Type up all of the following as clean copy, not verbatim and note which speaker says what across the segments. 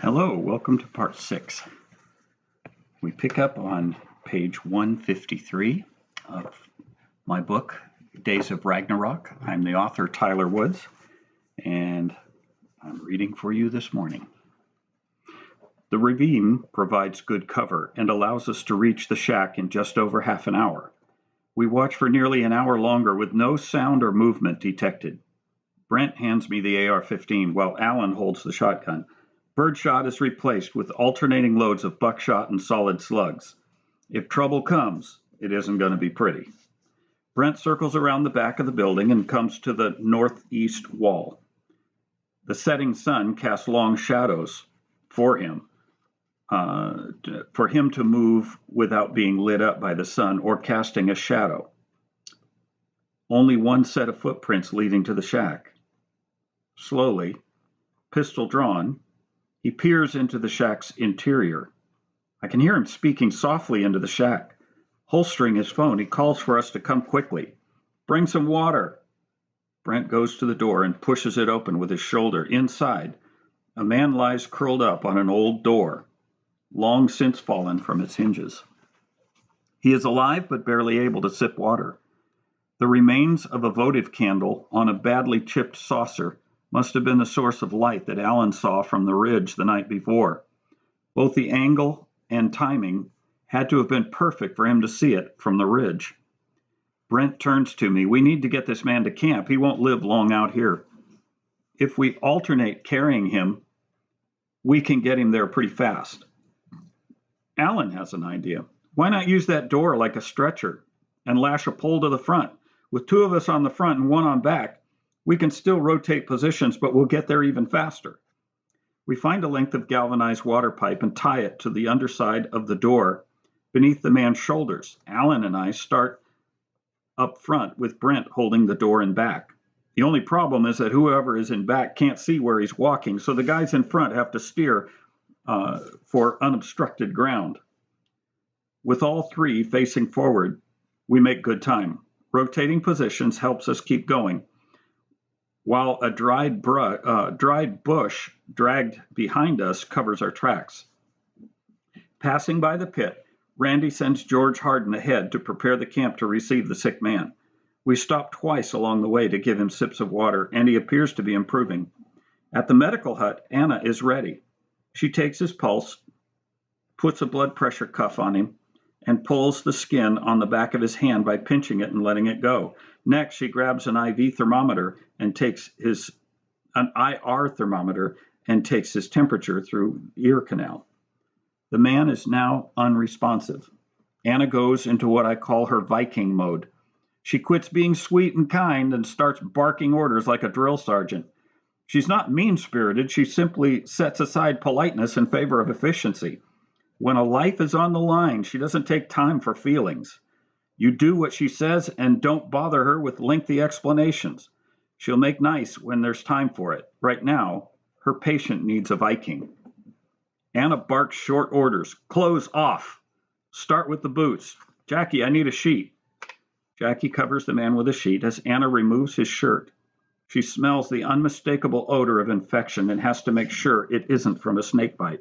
Speaker 1: Hello, welcome to part 6. We pick up on page 153 of my book, Days of Ragnarok. I'm the author, Tyler Woods, and I'm reading for you this morning. The ravine provides good cover and allows us to reach the shack in just over half an hour. We watch for nearly an hour longer with no sound or movement detected. Brent hands me the AR-15 while Alan holds the shotgun. Birdshot is replaced with alternating loads of buckshot and solid slugs. If trouble comes, it isn't going to be pretty. Brent circles around the back of the building and comes to the northeast wall. The setting sun casts long shadows for him to move without being lit up by the sun or casting a shadow. Only one set of footprints leading to the shack. Slowly, pistol drawn, he peers into the shack's interior. I can hear him speaking softly into the shack. Holstering his phone, he calls for us to come quickly. Bring some water. Brent goes to the door and pushes it open with his shoulder. Inside, a man lies curled up on an old door, long since fallen from its hinges. He is alive but barely able to sip water. The remains of a votive candle on a badly chipped saucer must have been the source of light that Alan saw from the ridge the night before. Both the angle and timing had to have been perfect for him to see it from the ridge. Brent turns to me. We need to get this man to camp. He won't live long out here. If we alternate carrying him, we can get him there pretty fast. Alan has an idea. Why not use that door like a stretcher and lash a pole to the front? With two of us on the front and one on back, we can still rotate positions, but we'll get there even faster. We find a length of galvanized water pipe and tie it to the underside of the door beneath the man's shoulders. Alan and I start up front with Brent holding the door in back. The only problem is that whoever is in back can't see where he's walking, so the guys in front have to steer for unobstructed ground. With all three facing forward, we make good time. Rotating positions helps us keep going, while a dried bush dragged behind us covers our tracks. Passing by the pit, Randy sends George Harden ahead to prepare the camp to receive the sick man. We stop twice along the way to give him sips of water, and he appears to be improving. At the medical hut, Anna is ready. She takes his pulse, puts a blood pressure cuff on him, and pulls the skin on the back of his hand by pinching it and letting it go. Next, she grabs an IV thermometer and takes an IR thermometer and takes his temperature through the ear canal. The man is now unresponsive. Anna goes into what I call her Viking mode. She quits being sweet and kind and starts barking orders like a drill sergeant. She's not mean-spirited. She simply sets aside politeness in favor of efficiency. When a life is on the line, she doesn't take time for feelings. You do what she says and don't bother her with lengthy explanations. She'll make nice when there's time for it. Right now, her patient needs a Viking. Anna barks short orders. Clothes off. Start with the boots. Jackie, I need a sheet. Jackie covers the man with a sheet as Anna removes his shirt. She smells the unmistakable odor of infection and has to make sure it isn't from a snake bite.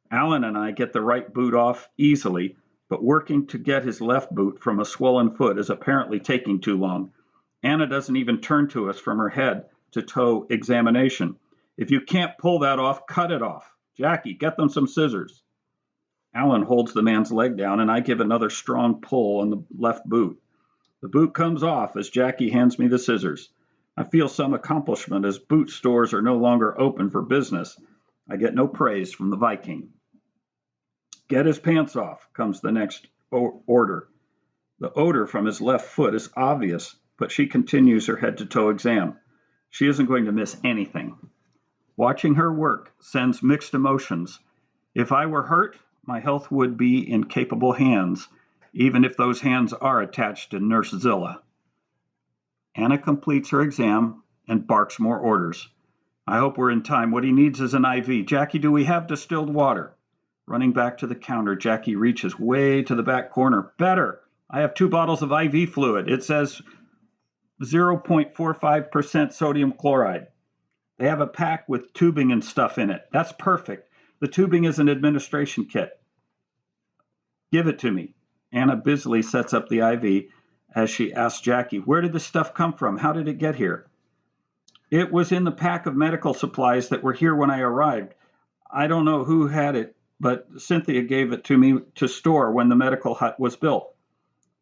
Speaker 1: Alan and I get the right boot off easily, but working to get his left boot from a swollen foot is apparently taking too long. Anna doesn't even turn to us from her head to toe examination. If you can't pull that off, cut it off. Jackie, get them some scissors. Alan holds the man's leg down, and I give another strong pull on the left boot. The boot comes off as Jackie hands me the scissors. I feel some accomplishment as boot stores are no longer open for business. I get no praise from the Viking. Get his pants off, comes the next order. The odor from his left foot is obvious, but she continues her head-to-toe exam. She isn't going to miss anything. Watching her work sends mixed emotions. If I were hurt, my health would be in capable hands, even if those hands are attached to Nurse Zilla. Anna completes her exam and barks more orders. I hope we're in time. What he needs is an IV. Jackie, do we have distilled water? Running back to the counter, Jackie reaches way to the back corner. Better. I have 2 bottles of IV fluid. It says 0.45% sodium chloride. They have a pack with tubing and stuff in it. That's perfect. The tubing is an administration kit. Give it to me. Anna busily sets up the IV as she asks Jackie, where did this stuff come from? How did it get here? It was in the pack of medical supplies that were here when I arrived. I don't know who had it, but Cynthia gave it to me to store when the medical hut was built.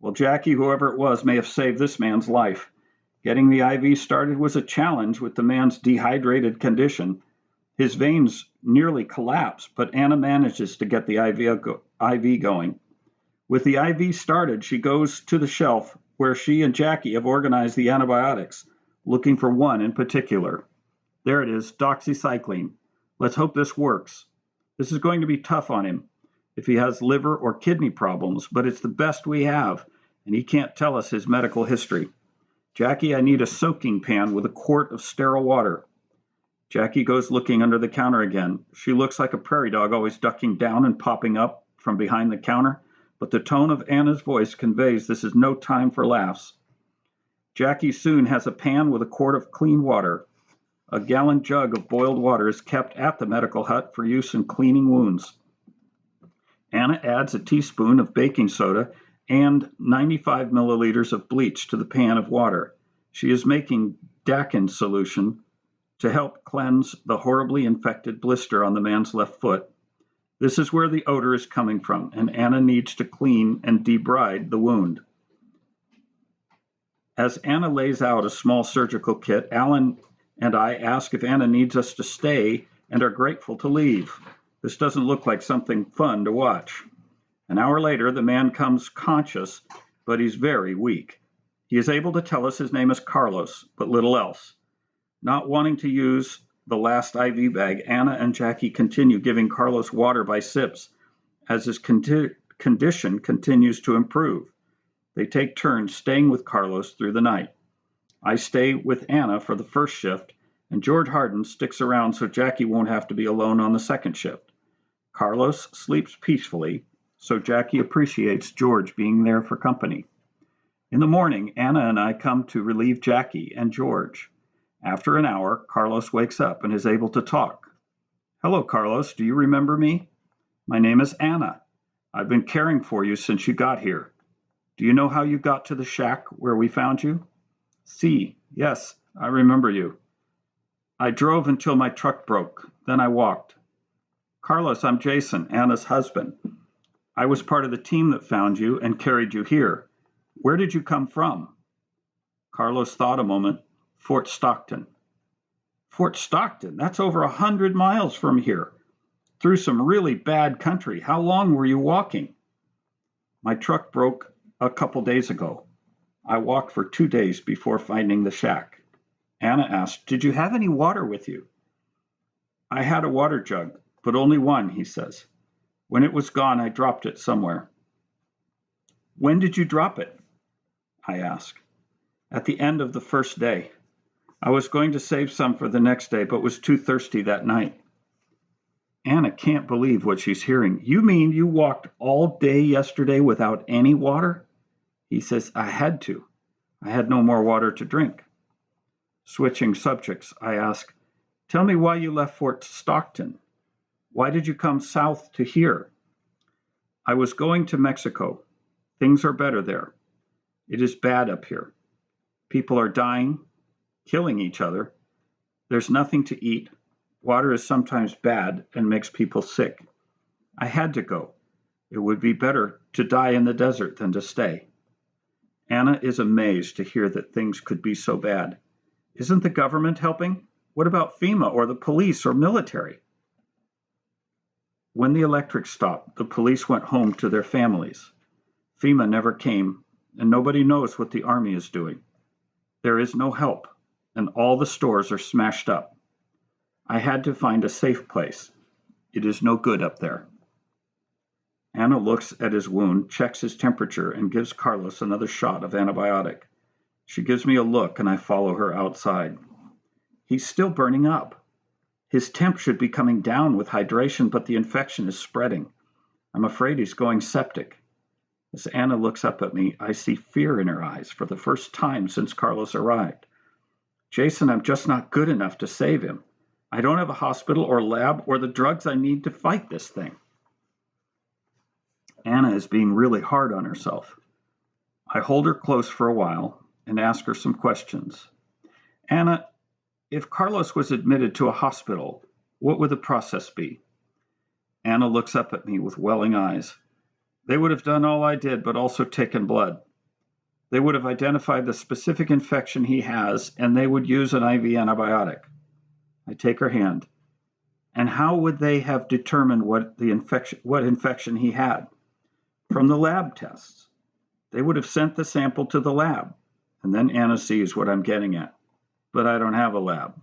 Speaker 1: Well, Jackie, whoever it was, may have saved this man's life. Getting the IV started was a challenge with the man's dehydrated condition. His veins nearly collapse, but Anna manages to get the IV going. With the IV started, she goes to the shelf where she and Jackie have organized the antibiotics, looking for one in particular. There it is, doxycycline. Let's hope this works. This is going to be tough on him if he has liver or kidney problems, but it's the best we have, and he can't tell us his medical history. Jackie, I need a soaking pan with a quart of sterile water. Jackie goes looking under the counter again. She looks like a prairie dog, always ducking down and popping up from behind the counter, but the tone of Anna's voice conveys this is no time for laughs. Jackie soon has a pan with a quart of clean water. A gallon jug of boiled water is kept at the medical hut for use in cleaning wounds. Anna adds a teaspoon of baking soda and 95 milliliters of bleach to the pan of water. She is making Dakin solution to help cleanse the horribly infected blister on the man's left foot. This is where the odor is coming from, and Anna needs to clean and debride the wound. As Anna lays out a small surgical kit, Alan and I ask if Anna needs us to stay and are grateful to leave. This doesn't look like something fun to watch. An hour later, the man comes conscious, but he's very weak. He is able to tell us his name is Carlos, but little else. Not wanting to use the last IV bag, Anna and Jackie continue giving Carlos water by sips as his condition continues to improve. They take turns staying with Carlos through the night. I stay with Anna for the first shift, and George Harden sticks around so Jackie won't have to be alone on the second shift. Carlos sleeps peacefully, so Jackie appreciates George being there for company. In the morning, Anna and I come to relieve Jackie and George. After an hour, Carlos wakes up and is able to talk. Hello, Carlos. Do you remember me? My name is Anna. I've been caring for you since you got here. Do you know how you got to the shack where we found you? Si, yes, I remember you. I drove until my truck broke. Then I walked. Carlos, I'm Jason, Anna's husband. I was part of the team that found you and carried you here. Where did you come from? Carlos thought a moment. Fort Stockton. Fort Stockton? That's over 100 miles from here. Through some really bad country. How long were you walking? My truck broke a couple days ago. I walked for 2 days before finding the shack. Anna asked, did you have any water with you? I had a water jug, but only one, he says. When it was gone, I dropped it somewhere. When did you drop it? I ask. At the end of the first day. I was going to save some for the next day, but was too thirsty that night. Anna can't believe what she's hearing. You mean you walked all day yesterday without any water? He says, I had to. I had no more water to drink. Switching subjects, I ask, tell me why you left Fort Stockton. Why did you come south to here? I was going to Mexico. Things are better there. It is bad up here. People are dying, killing each other. There's nothing to eat. Water is sometimes bad and makes people sick. I had to go. It would be better to die in the desert than to stay. Anna is amazed to hear that things could be so bad. Isn't the government helping? What about FEMA or the police or military? When the electric stopped, the police went home to their families. FEMA never came, and nobody knows what the army is doing. There is no help, and all the stores are smashed up. I had to find a safe place. It is no good up there. Anna looks at his wound, checks his temperature, and gives Carlos another shot of antibiotic. She gives me a look, and I follow her outside. He's still burning up. His temp should be coming down with hydration, but the infection is spreading. I'm afraid he's going septic. As Anna looks up at me, I see fear in her eyes for the first time since Carlos arrived. Jason, I'm just not good enough to save him. I don't have a hospital or lab or the drugs I need to fight this thing. Anna is being really hard on herself. I hold her close for a while and ask her some questions. Anna, if Carlos was admitted to a hospital, what would the process be? Anna looks up at me with welling eyes. They would have done all I did, but also taken blood. They would have identified the specific infection he has, and they would use an IV antibiotic. I take her hand. And how would they have determined what infection he had? From the lab tests. They would have sent the sample to the lab. And then Anna sees what I'm getting at. But I don't have a lab.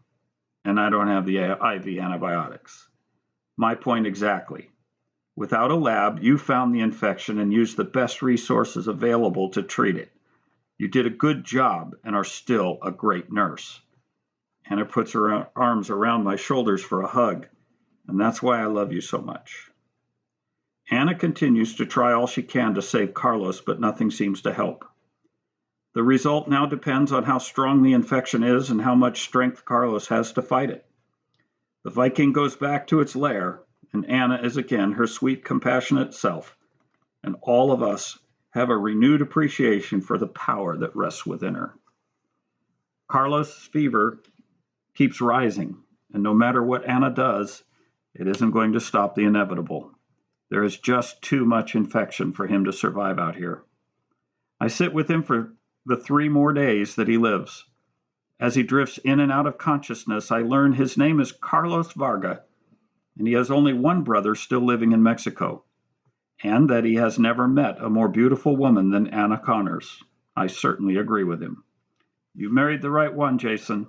Speaker 1: And I don't have the IV antibiotics. My point exactly. Without a lab, you found the infection and used the best resources available to treat it. You did a good job and are still a great nurse. Anna puts her arms around my shoulders for a hug, and that's why I love you so much. Anna continues to try all she can to save Carlos, but nothing seems to help. The result now depends on how strong the infection is and how much strength Carlos has to fight it. The Viking goes back to its lair, and Anna is again her sweet, compassionate self, and all of us have a renewed appreciation for the power that rests within her. Carlos' fever keeps rising, and no matter what Anna does, it isn't going to stop the inevitable. There is just too much infection for him to survive out here. I sit with him for the 3 more days that he lives. As he drifts in and out of consciousness, I learn his name is Carlos Varga, and he has only one brother still living in Mexico, and that he has never met a more beautiful woman than Anna Connors. I certainly agree with him. You married the right one, Jason.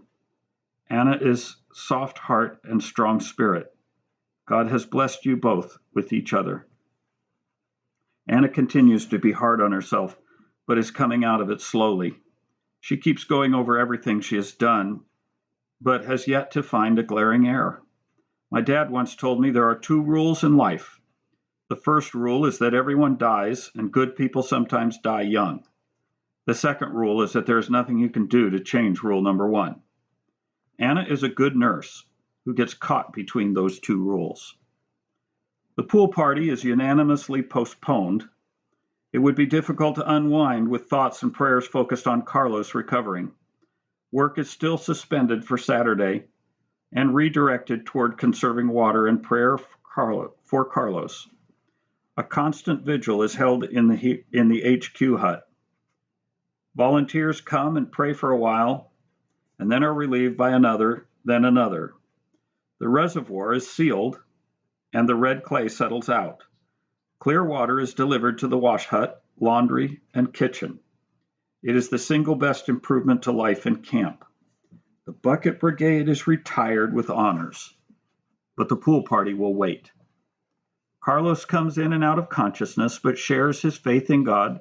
Speaker 1: Anna is soft heart and strong spirit. God has blessed you both with each other. Anna continues to be hard on herself, but is coming out of it slowly. She keeps going over everything she has done, but has yet to find a glaring error. My dad once told me there are 2 rules in life. The first rule is that everyone dies, and good people sometimes die young. The second rule is that there is nothing you can do to change rule number 1. Anna is a good nurse who gets caught between those 2 rules. The pool party is unanimously postponed. It would be difficult to unwind with thoughts and prayers focused on Carlos recovering. Work is still suspended for Saturday and redirected toward conserving water and prayer for Carlos. A constant vigil is held in the HQ hut. Volunteers come and pray for a while, and then are relieved by another, then another. The reservoir is sealed, and the red clay settles out. Clear water is delivered to the wash hut, laundry, and kitchen. It is the single best improvement to life in camp. The bucket brigade is retired with honors, but the pool party will wait. Carlos comes in and out of consciousness, but shares his faith in God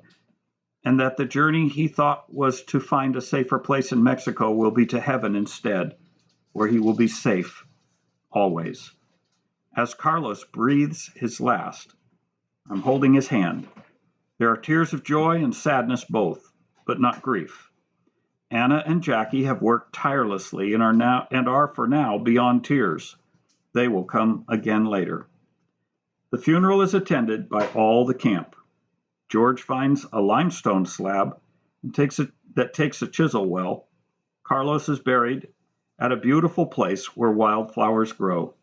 Speaker 1: and that the journey he thought was to find a safer place in Mexico will be to heaven instead, where he will be safe always. As Carlos breathes his last, I'm holding his hand. There are tears of joy and sadness both, but not grief. Anna and Jackie have worked tirelessly and are for now beyond tears. They will come again later. The funeral is attended by all the camp. George finds a limestone slab that takes a chisel well. Carlos is buried at a beautiful place where wildflowers grow.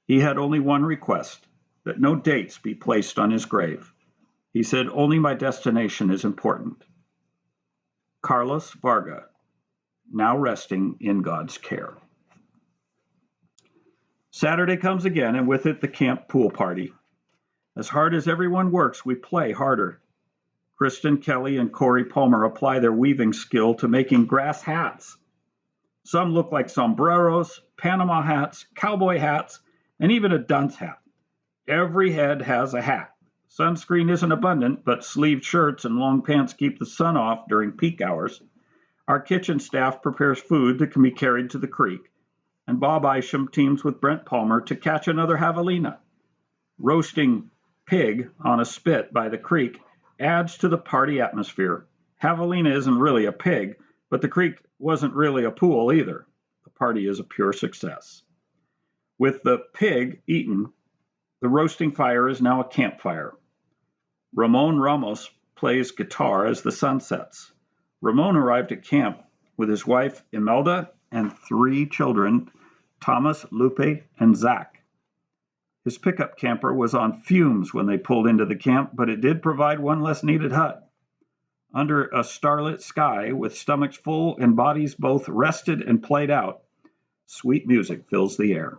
Speaker 1: He had only one request, that no dates be placed on his grave. He said, only my destination is important. Carlos Varga, now resting in God's care. Saturday comes again, and with it the camp pool party. As hard as everyone works, we play harder. Kristen Kelly and Corey Palmer apply their weaving skill to making grass hats. Some look like sombreros, Panama hats, cowboy hats, and even a dunce hat. Every head has a hat. Sunscreen isn't abundant, but sleeved shirts and long pants keep the sun off during peak hours. Our kitchen staff prepares food that can be carried to the creek, and Bob Isham teams with Brent Palmer to catch another javelina. Roasting pig on a spit by the creek adds to the party atmosphere. Javelina isn't really a pig, but the creek wasn't really a pool either. The party is a pure success. With the pig eaten, the roasting fire is now a campfire. Ramon Ramos plays guitar as the sun sets. Ramon arrived at camp with his wife Imelda and 3 children, Thomas, Lupe, and Zach. His pickup camper was on fumes when they pulled into the camp, but it did provide one less needed hut. Under a starlit sky, with stomachs full and bodies both rested and played out, sweet music fills the air.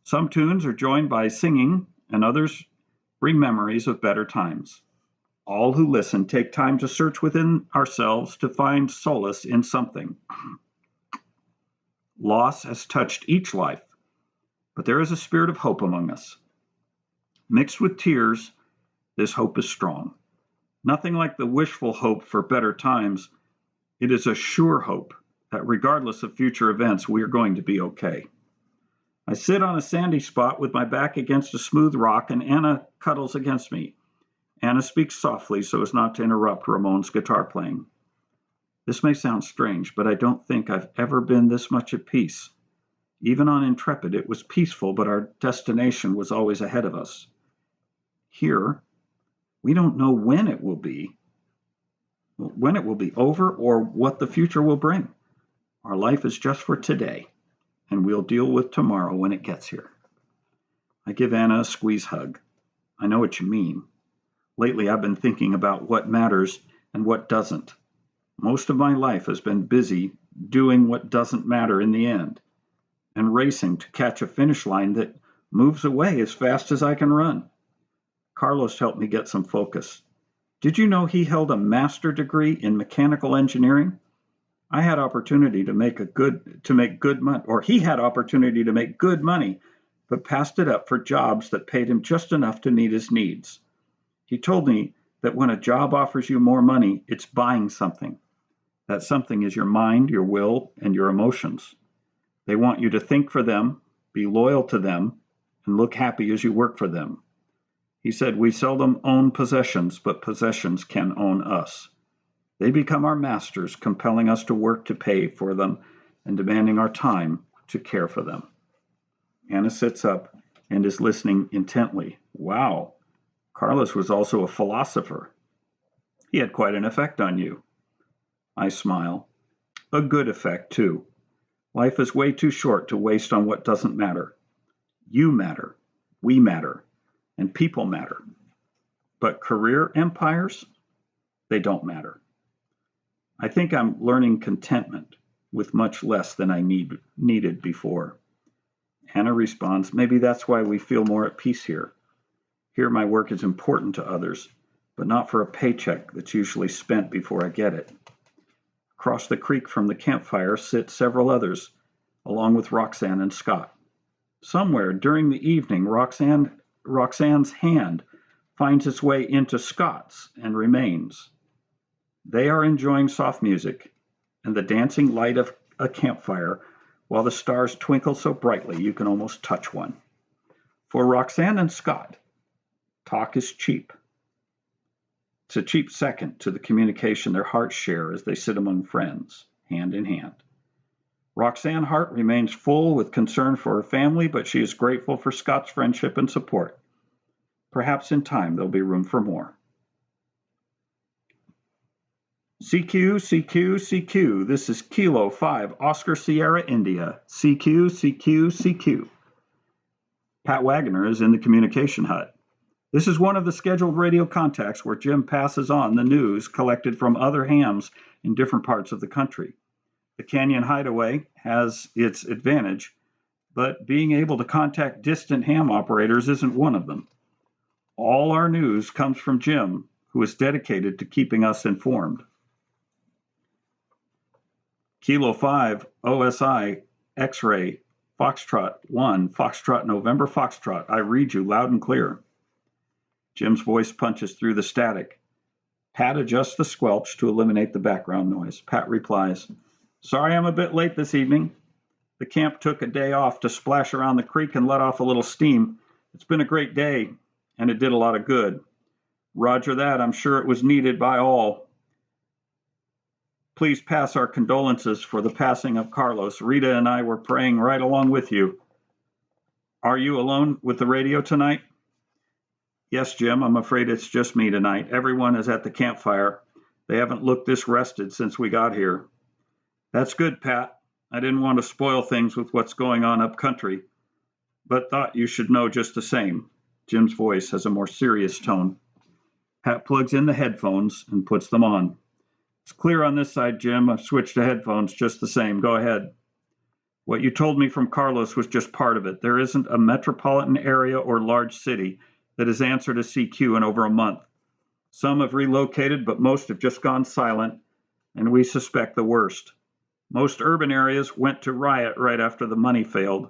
Speaker 1: Some tunes are joined by singing, and others bring memories of better times. All who listen take time to search within ourselves to find solace in something. Loss has touched each life, but there is a spirit of hope among us. Mixed with tears, this hope is strong. Nothing like the wishful hope for better times. It is a sure hope that regardless of future events, we are going to be okay. I sit on a sandy spot with my back against a smooth rock, and Anna cuddles against me. Anna speaks softly so as not to interrupt Ramon's guitar playing. This may sound strange, but I don't think I've ever been this much at peace. Even on Intrepid, it was peaceful, but our destination was always ahead of us. Here, we don't know when it will be over or what the future will bring. Our life is just for today, and we'll deal with tomorrow when it gets here. I give Anna a squeeze hug. I know what you mean. Lately, I've been thinking about what matters and what doesn't. Most of my life has been busy doing what doesn't matter in the end, and racing to catch a finish line that moves away as fast as I can run. Carlos helped me get some focus. Did you know he held a master's degree in mechanical engineering? I had opportunity to make good money, or he had opportunity to make good money, but passed it up for jobs that paid him just enough to meet his needs. He told me that when a job offers you more money, it's buying something. That something is your mind, your will, and your emotions. They want you to think for them, be loyal to them, and look happy as you work for them. He said, we seldom own possessions, but possessions can own us. They become our masters, compelling us to work to pay for them and demanding our time to care for them. Anna sits up and is listening intently. Wow, Carlos was also a philosopher. He had quite an effect on you. I smile. A good effect, too. Life is way too short to waste on what doesn't matter. You matter. We matter. And people matter. But career empires, they don't matter. I think I'm learning contentment with much less than I needed before. Anna responds, maybe that's why we feel more at peace here. Here my work is important to others, but not for a paycheck that's usually spent before I get it. Across the creek from the campfire sit several others, along with Roxanne and Scott. Somewhere during the evening, Roxanne's hand finds its way into Scott's and remains. They are enjoying soft music and the dancing light of a campfire while the stars twinkle so brightly you can almost touch one. For Roxanne and Scott, talk is cheap. It's a cheap second to the communication their hearts share as they sit among friends, hand in hand. Roxanne's heart remains full with concern for her family, but she is grateful for Scott's friendship and support. Perhaps in time there'll be room for more. CQ, CQ, CQ. This is Kilo 5, Oscar Sierra, India. CQ, CQ, CQ. Pat Wagner is in the communication hut. This is one of the scheduled radio contacts where Jim passes on the news collected from other hams in different parts of the country. The Canyon Hideaway has its advantage, but being able to contact distant ham operators isn't one of them. All our news comes from Jim, who is dedicated to keeping us informed. Kilo 5, OSI, X-ray, Foxtrot 1, Foxtrot November, Foxtrot. I read you loud and clear. Jim's voice punches through the static. Pat adjusts the squelch to eliminate the background noise. Pat replies, sorry I'm a bit late this evening. The camp took a day off to splash around the creek and let off a little steam. It's been a great day, and it did a lot of good. Roger that, I'm sure it was needed by all. Please pass our condolences for the passing of Carlos. Rita and I were praying right along with you. Are you alone with the radio tonight? Yes, Jim, I'm afraid it's just me tonight. Everyone is at the campfire. They haven't looked this rested since we got here. That's good, Pat. I didn't want to spoil things with what's going on up country, but thought you should know just the same. Jim's voice has a more serious tone. Pat plugs in the headphones and puts them on. It's clear on this side, Jim. I've switched to headphones just the same. Go ahead. What you told me from Carlos was just part of it. There isn't a metropolitan area or large city that has answered a CQ in over a month. Some have relocated, but most have just gone silent, and we suspect the worst. Most urban areas went to riot right after the money failed.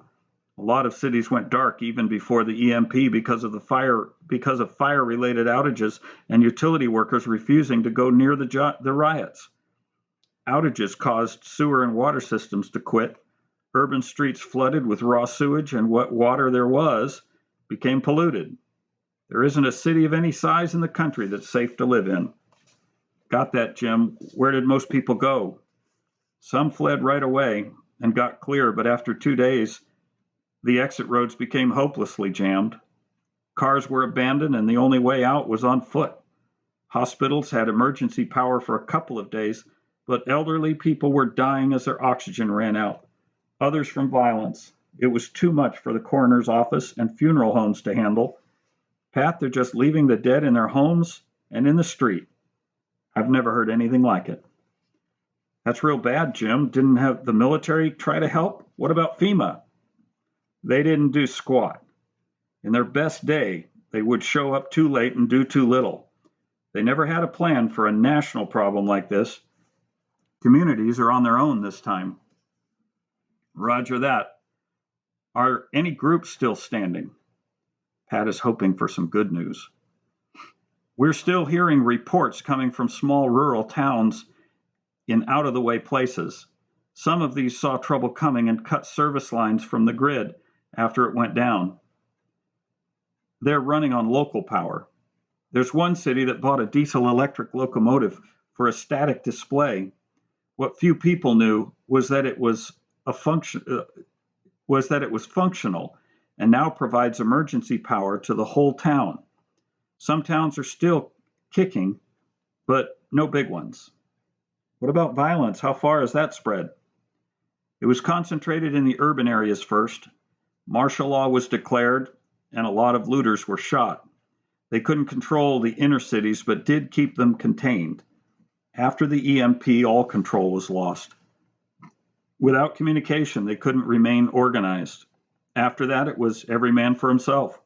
Speaker 1: A lot of cities went dark even before the EMP because of fire-related outages and utility workers refusing to go near the riots. Outages caused sewer and water systems to quit. Urban streets flooded with raw sewage, and what water there was became polluted. There isn't a city of any size in the country that's safe to live in. Got that, Jim. Where did most people go? Some fled right away and got clear, but after 2 days, the exit roads became hopelessly jammed. Cars were abandoned, and the only way out was on foot. Hospitals had emergency power for a couple of days, but elderly people were dying as their oxygen ran out. Others from violence. It was too much for the coroner's office and funeral homes to handle. Pat, they're just leaving the dead in their homes and in the street. I've never heard anything like it. That's real bad, Jim. Didn't have the military try to help? What about FEMA? They didn't do squat. In their best day, they would show up too late and do too little. They never had a plan for a national problem like this. Communities are on their own this time. Roger that. Are any groups still standing? Pat is hoping for some good news. We're still hearing reports coming from small rural towns in out-of-the-way places. Some of these saw trouble coming and cut service lines from the grid after it went down. They're running on local power. There's one city that bought a diesel-electric locomotive for a static display. What few people knew was that it was functional and now provides emergency power to the whole town. Some towns are still kicking, but no big ones. What about violence? How far has that spread? It was concentrated in the urban areas first. Martial law was declared, and a lot of looters were shot. They couldn't control the inner cities, but did keep them contained. After the EMP, all control was lost. Without communication, they couldn't remain organized. After that, it was every man for himself.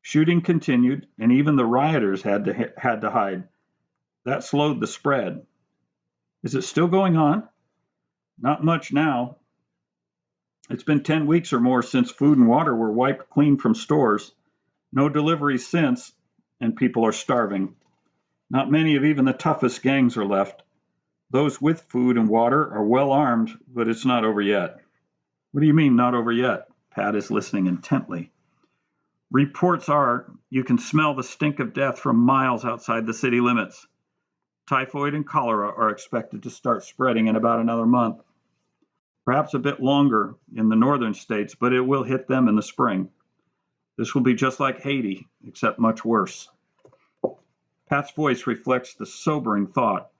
Speaker 1: Shooting continued, and even the rioters had to hide. That slowed the spread. Is it still going on? Not much now. It's been 10 weeks or more since food and water were wiped clean from stores. No deliveries since, and people are starving. Not many of even the toughest gangs are left. Those with food and water are well armed, but it's not over yet. What do you mean, not over yet? Pat is listening intently. Reports are you can smell the stink of death from miles outside the city limits. Typhoid and cholera are expected to start spreading in about another month. Perhaps a bit longer in the northern states, but it will hit them in the spring. This will be just like Haiti, except much worse. Pat's voice reflects the sobering thought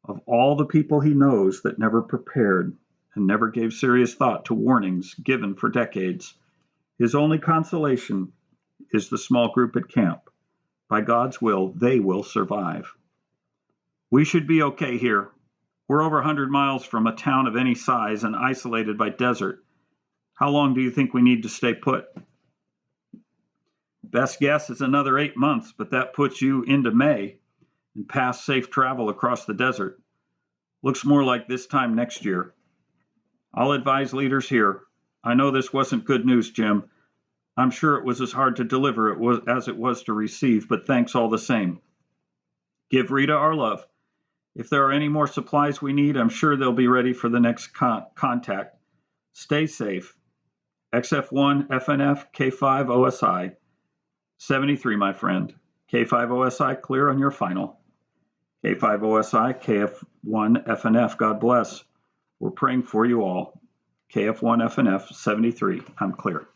Speaker 1: of all the people he knows that never prepared and never gave serious thought to warnings given for decades. His only consolation is the small group at camp. By God's will, they will survive. We should be okay here. We're over 100 miles from a town of any size and isolated by desert. How long do you think we need to stay put? Best guess is another 8 months, but that puts you into May and past safe travel across the desert. Looks more like this time next year. I'll advise leaders here. I know this wasn't good news, Jim. I'm sure it was as hard to deliver as it was to receive, but thanks all the same. Give Rita our love. If there are any more supplies we need, I'm sure they'll be ready for the next contact. Stay safe. XF1 FNF K5 OSI. 73, my friend. K5 OSI clear on your final. K5OSI, KF1FNF, God bless. We're praying for you all. KF1FNF 73, I'm clear.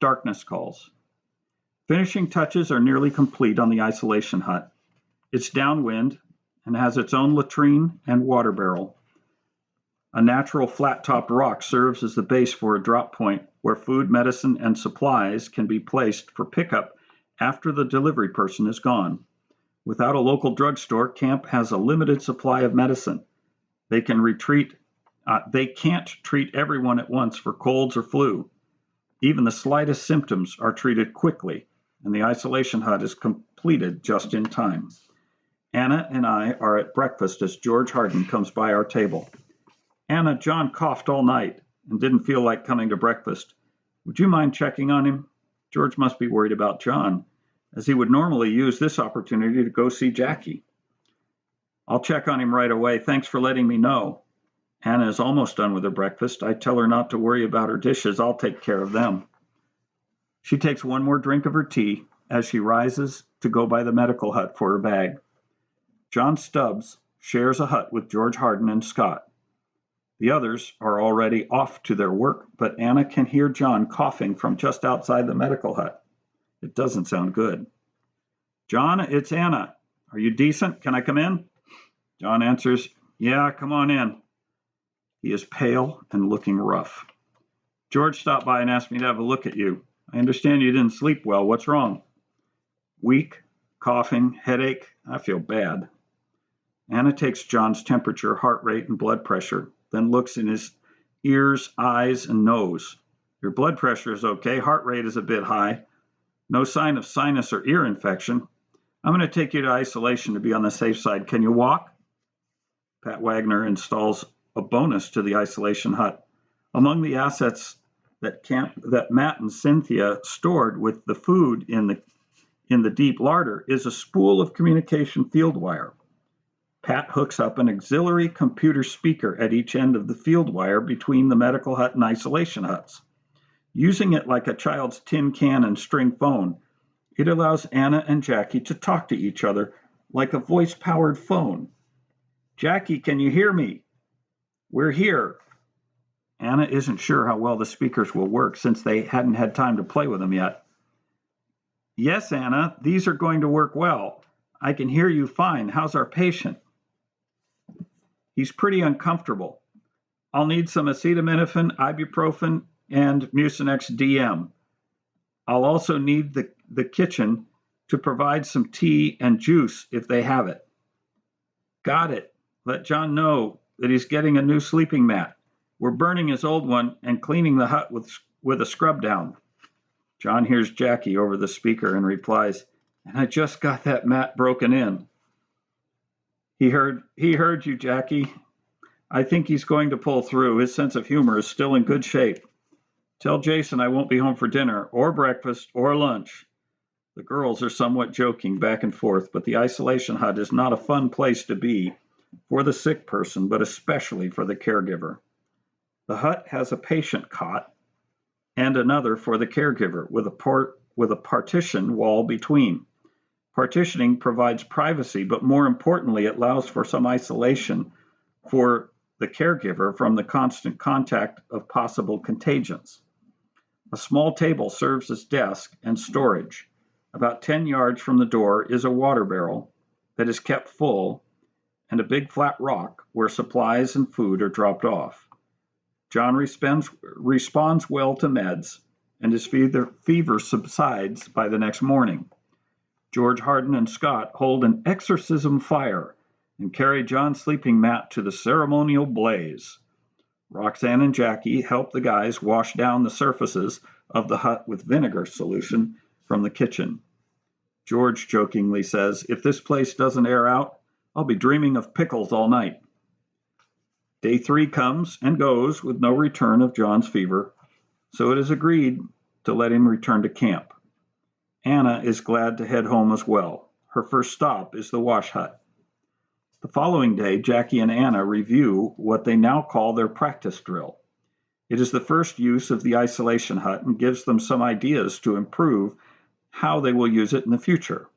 Speaker 1: Darkness calls. Finishing touches are nearly complete on the isolation hut. It's downwind and has its own latrine and water barrel. A natural flat-topped rock serves as the base for a drop point where food, medicine, and supplies can be placed for pickup after the delivery person is gone. Without a local drugstore, camp has a limited supply of medicine. They can't treat everyone at once for colds or flu. Even the slightest symptoms are treated quickly, and the isolation hut is completed just in time. Anna and I are at breakfast as George Harden comes by our table. Anna, John coughed all night and didn't feel like coming to breakfast. Would you mind checking on him? George must be worried about John, as he would normally use this opportunity to go see Jackie. I'll check on him right away. Thanks for letting me know. Anna is almost done with her breakfast. I tell her not to worry about her dishes. I'll take care of them. She takes one more drink of her tea as she rises to go by the medical hut for her bag. John Stubbs shares a hut with George Harden and Scott. The others are already off to their work, but Anna can hear John coughing from just outside the medical hut. It doesn't sound good. John, it's Anna. Are you decent? Can I come in? John answers, yeah, come on in. He is pale and looking rough. George stopped by and asked me to have a look at you. I understand you didn't sleep well. What's wrong? Weak, coughing, headache. I feel bad. Anna takes John's temperature, heart rate, and blood pressure, then looks in his ears, eyes, and nose. Your blood pressure is okay. Heart rate is a bit high. No sign of sinus or ear infection. I'm going to take you to isolation to be on the safe side. Can you walk? Pat Wagner installs a bonus to the isolation hut. Among the assets that Matt and Cynthia stored with the food in the deep larder is a spool of communication field wire. Pat hooks up an auxiliary computer speaker at each end of the field wire between the medical hut and isolation huts. Using it like a child's tin can and string phone, it allows Anna and Jackie to talk to each other like a voice-powered phone. Jackie, can you hear me? We're here. Anna isn't sure how well the speakers will work since they hadn't had time to play with them yet. Yes, Anna, these are going to work well. I can hear you fine. How's our patient? He's pretty uncomfortable. I'll need some acetaminophen, ibuprofen, and Mucinex DM. I'll also need the kitchen to provide some tea and juice if they have it. Got it. Let John know that he's getting a new sleeping mat. We're burning his old one and cleaning the hut with a scrub down. John hears Jackie over the speaker and replies, and I just got that mat broken in. He heard you, Jackie. I think he's going to pull through. His sense of humor is still in good shape. Tell Jason I won't be home for dinner or breakfast or lunch. The girls are somewhat joking back and forth, but the isolation hut is not a fun place to be for the sick person, but especially for the caregiver. The hut has a patient cot and another for the caregiver with a partition wall between. Partitioning provides privacy, but more importantly, it allows for some isolation for the caregiver from the constant contact of possible contagions. A small table serves as desk and storage. About 10 yards from the door is a water barrel that is kept full and a big flat rock where supplies and food are dropped off. John responds well to meds, and his fever subsides by the next morning. George Harden and Scott hold an exorcism fire and carry John's sleeping mat to the ceremonial blaze. Roxanne and Jackie help the guys wash down the surfaces of the hut with vinegar solution from the kitchen. George jokingly says, if this place doesn't air out, I'll be dreaming of pickles all night. Day 3 comes and goes with no return of John's fever, so it is agreed to let him return to camp. Anna is glad to head home as well. Her first stop is the wash hut. The following day, Jackie and Anna review what they now call their practice drill. It is the first use of the isolation hut and gives them some ideas to improve how they will use it in the future.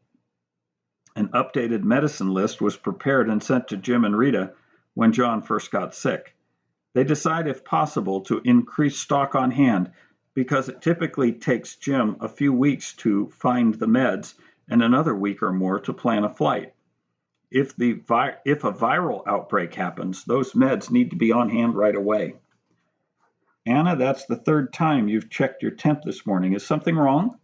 Speaker 1: An updated medicine list was prepared and sent to Jim and Rita when John first got sick. They decide, if possible, to increase stock on hand because it typically takes Jim a few weeks to find the meds and another week or more to plan a flight. If a viral outbreak happens, those meds need to be on hand right away. Anna, that's the third time you've checked your temp this morning. Is something wrong?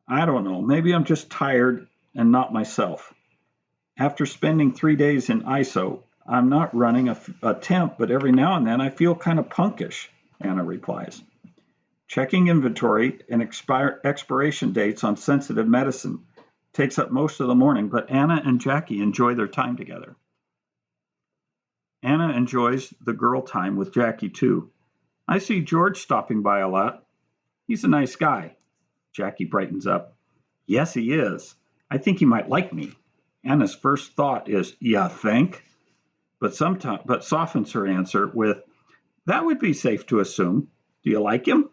Speaker 1: I don't know. Maybe I'm just tired and not myself. After spending 3 days in ISO, I'm not running a temp, but every now and then I feel kind of punkish, Anna replies. Checking inventory and expiration dates on sensitive medicine takes up most of the morning, but Anna and Jackie enjoy their time together. Anna enjoys the girl time with Jackie too. I see George stopping by a lot. He's a nice guy. Jackie brightens up. Yes, he is. I think he might like me. Anna's first thought is, "Ya think?" But softens her answer with, "That would be safe to assume. Do you like him?"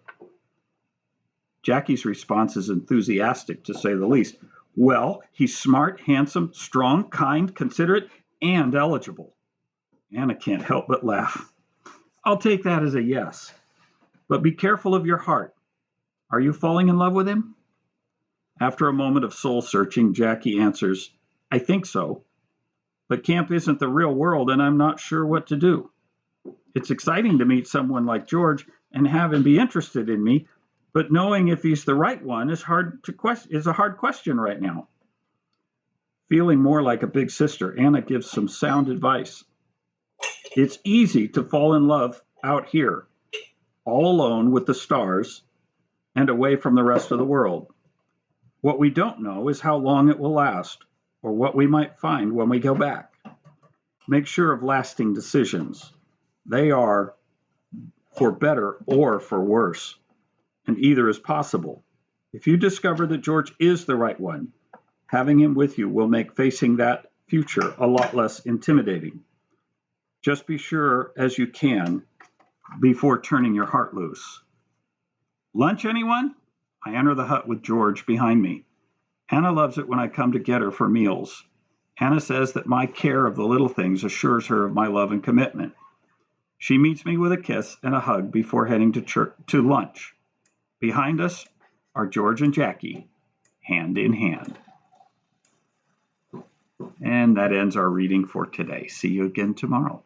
Speaker 1: Jackie's response is enthusiastic, to say the least. Well, he's smart, handsome, strong, kind, considerate, and eligible. Anna can't help but laugh. I'll take that as a yes. But be careful of your heart. Are you falling in love with him? After a moment of soul searching, Jackie answers, I think so. But camp isn't the real world, and I'm not sure what to do. It's exciting to meet someone like George and have him be interested in me, but knowing if he's the right one is a hard question right now. Feeling more like a big sister, Anna gives some sound advice. It's easy to fall in love out here, all alone with the stars and away from the rest of the world. What we don't know is how long it will last, or what we might find when we go back. Make sure of lasting decisions. They are for better or for worse, and either is possible. If you discover that George is the right one, having him with you will make facing that future a lot less intimidating. Just be sure as you can before turning your heart loose. Lunch, anyone? I enter the hut with George behind me. Anna loves it when I come to get her for meals. Anna says that my care of the little things assures her of my love and commitment. She meets me with a kiss and a hug before heading to lunch. Behind us are George and Jackie, hand in hand. And that ends our reading for today. See you again tomorrow.